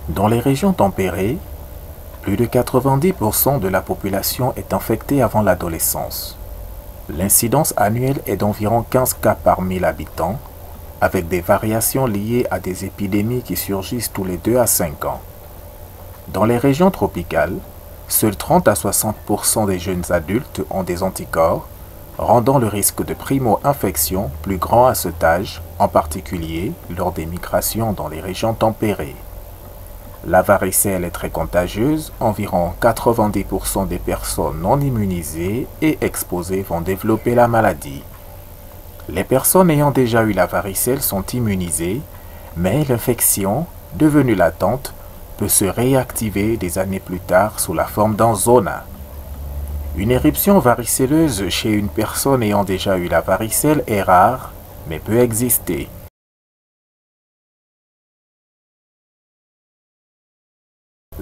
Dans les régions tempérées, plus de 90% de la population est infectée avant l'adolescence. L'incidence annuelle est d'environ 15 cas par 1000 habitants, avec des variations liées à des épidémies qui surgissent tous les 2 à 5 ans. Dans les régions tropicales, seuls 30 à 60% des jeunes adultes ont des anticorps, rendant le risque de primo-infection plus grand à cet âge, en particulier lors des migrations dans les régions tempérées. La varicelle est très contagieuse, environ 90% des personnes non immunisées et exposées vont développer la maladie. Les personnes ayant déjà eu la varicelle sont immunisées, mais l'infection, devenue latente, peut se réactiver des années plus tard sous la forme d'un zona. Une éruption varicelleuse chez une personne ayant déjà eu la varicelle est rare, mais peut exister.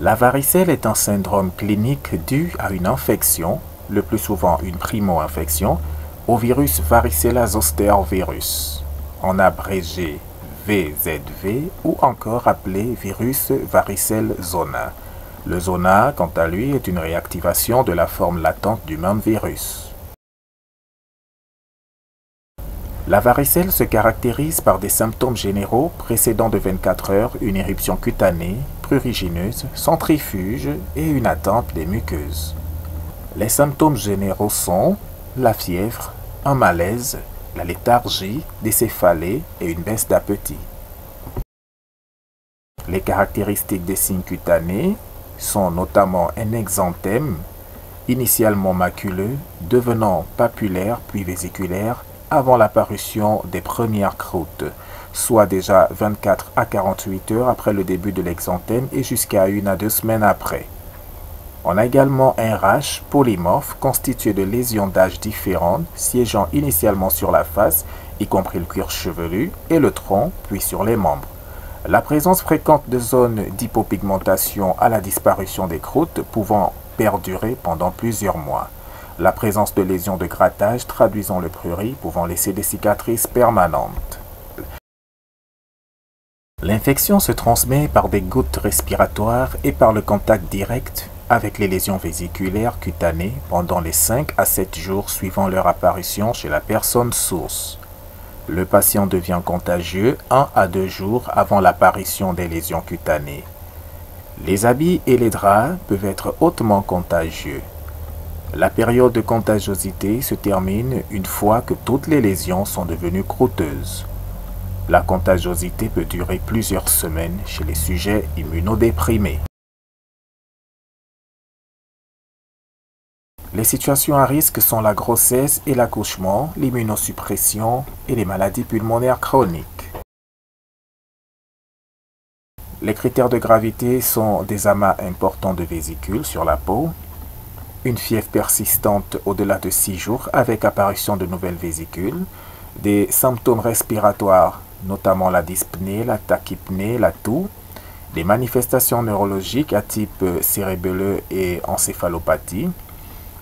La varicelle est un syndrome clinique dû à une infection, le plus souvent une primo-infection, au virus Varicella zoster virus, en abrégé VZV ou encore appelé virus varicelle zona. Le zona, quant à lui, est une réactivation de la forme latente du même virus. La varicelle se caractérise par des symptômes généraux précédant de 24 heures une éruption cutanée, prurigineuse, centrifuge et une atteinte des muqueuses. Les symptômes généraux sont la fièvre, un malaise, la léthargie, des céphalées et une baisse d'appétit. Les caractéristiques des signes cutanés sont notamment un exanthème, initialement maculeux, devenant papulaire puis vésiculaire, avant l'apparition des premières croûtes, soit déjà 24 à 48 heures après le début de l'exanthème et jusqu'à 1 à 2 semaines après. On a également un rash polymorphe constitué de lésions d'âge différentes, siégeant initialement sur la face, y compris le cuir chevelu, et le tronc, puis sur les membres. La présence fréquente de zones d'hypopigmentation à la disparition des croûtes pouvant perdurer pendant plusieurs mois. La présence de lésions de grattage traduisant le prurit pouvant laisser des cicatrices permanentes. L'infection se transmet par des gouttes respiratoires et par le contact direct avec les lésions vésiculaires cutanées pendant les 5 à 7 jours suivant leur apparition chez la personne source. Le patient devient contagieux 1 à 2 jours avant l'apparition des lésions cutanées. Les habits et les draps peuvent être hautement contagieux. La période de contagiosité se termine une fois que toutes les lésions sont devenues croûteuses. La contagiosité peut durer plusieurs semaines chez les sujets immunodéprimés. Les situations à risque sont la grossesse et l'accouchement, l'immunosuppression et les maladies pulmonaires chroniques. Les critères de gravité sont des amas importants de vésicules sur la peau, une fièvre persistante au-delà de 6 jours avec apparition de nouvelles vésicules, des symptômes respiratoires, notamment la dyspnée, la tachypnée, la toux, des manifestations neurologiques à type cérébelleux et encéphalopathie,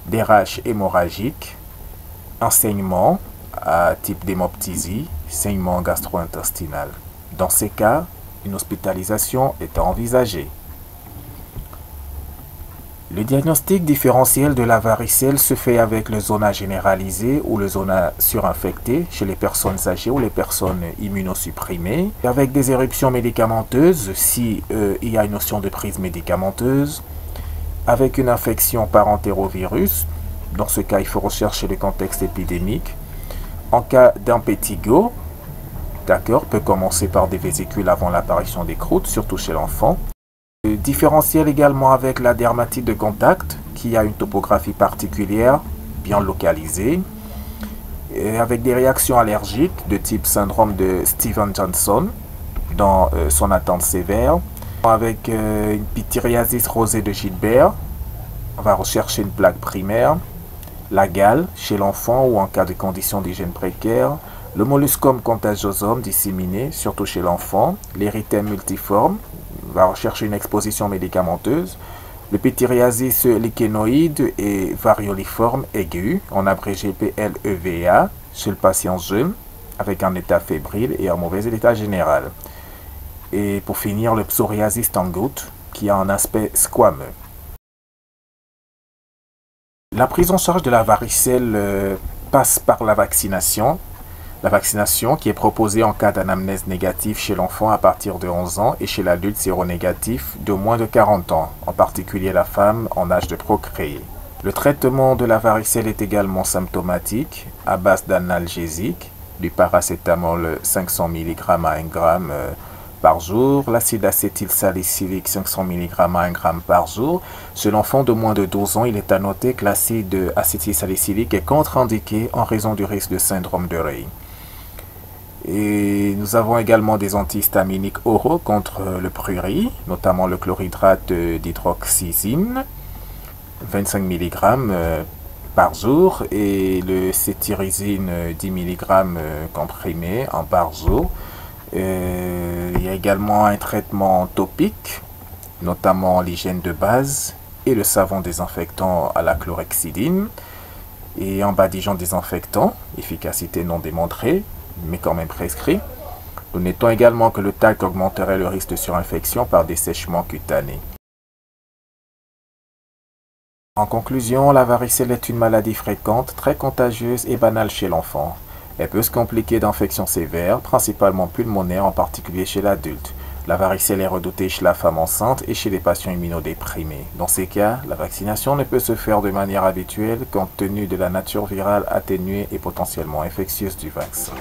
des rash hémorragiques, un saignement à type d'hémoptysie, saignement gastro-intestinal. Dans ces cas, une hospitalisation est envisagée. Le diagnostic différentiel de la varicelle se fait avec le zona généralisé ou le zona surinfecté chez les personnes âgées ou les personnes immunosupprimées, avec des éruptions médicamenteuses si il y a une notion de prise médicamenteuse, avec une infection par entérovirus. Dans ce cas, il faut rechercher le contexte épidémique. En cas d'impétigo, peut commencer par des vésicules avant l'apparition des croûtes, surtout chez l'enfant. Différentiel également avec la dermatite de contact, qui a une topographie particulière, bien localisée, et avec des réactions allergiques de type syndrome de Stevens-Johnson, dans son atteinte sévère, avec une pityriasis rosée de Gilbert. On va rechercher une plaque primaire, la gale chez l'enfant ou en cas de conditions d'hygiène précaire, Le molluscum contagiosum disséminé, surtout chez l'enfant. L'érythème multiforme, va rechercher une exposition médicamenteuse. Le pityriasis lichénoïde et varioliforme aigu, en abrégé PLEVA, chez le patient jeune, avec un état fébrile et un mauvais état général. Et pour finir, le psoriasis tangut, qui a un aspect squameux. La prise en charge de la varicelle passe par la vaccination. La vaccination qui est proposée en cas d'anamnèse négative chez l'enfant à partir de 11 ans et chez l'adulte séronégatif de moins de 40 ans, en particulier la femme en âge de procréer. Le traitement de la varicelle est également symptomatique à base d'analgésiques, du paracétamol 500 mg à 1 g par jour, l'acide acétylsalicylique 500 mg à 1 g par jour. Chez l'enfant de moins de 12 ans, il est à noter que l'acide acétylsalicylique est contre-indiqué en raison du risque de syndrome de Reye. Et nous avons également des antihistaminiques oraux contre le prurit, notamment le chlorhydrate d'hydroxyzine, 25 mg par jour, et le cétirizine 10 mg comprimé par jour. Il y a également un traitement topique, notamment l'hygiène de base et le savon désinfectant à la chlorhexidine, et un badigeon désinfectant, efficacité non démontrée, mais quand même prescrit. Nous notons également que le talc augmenterait le risque de surinfection par dessèchement cutané. En conclusion, la varicelle est une maladie fréquente, très contagieuse et banale chez l'enfant. Elle peut se compliquer d'infections sévères, principalement pulmonaires, en particulier chez l'adulte. La varicelle est redoutée chez la femme enceinte et chez les patients immunodéprimés. Dans ces cas, la vaccination ne peut se faire de manière habituelle compte tenu de la nature virale atténuée et potentiellement infectieuse du vaccin.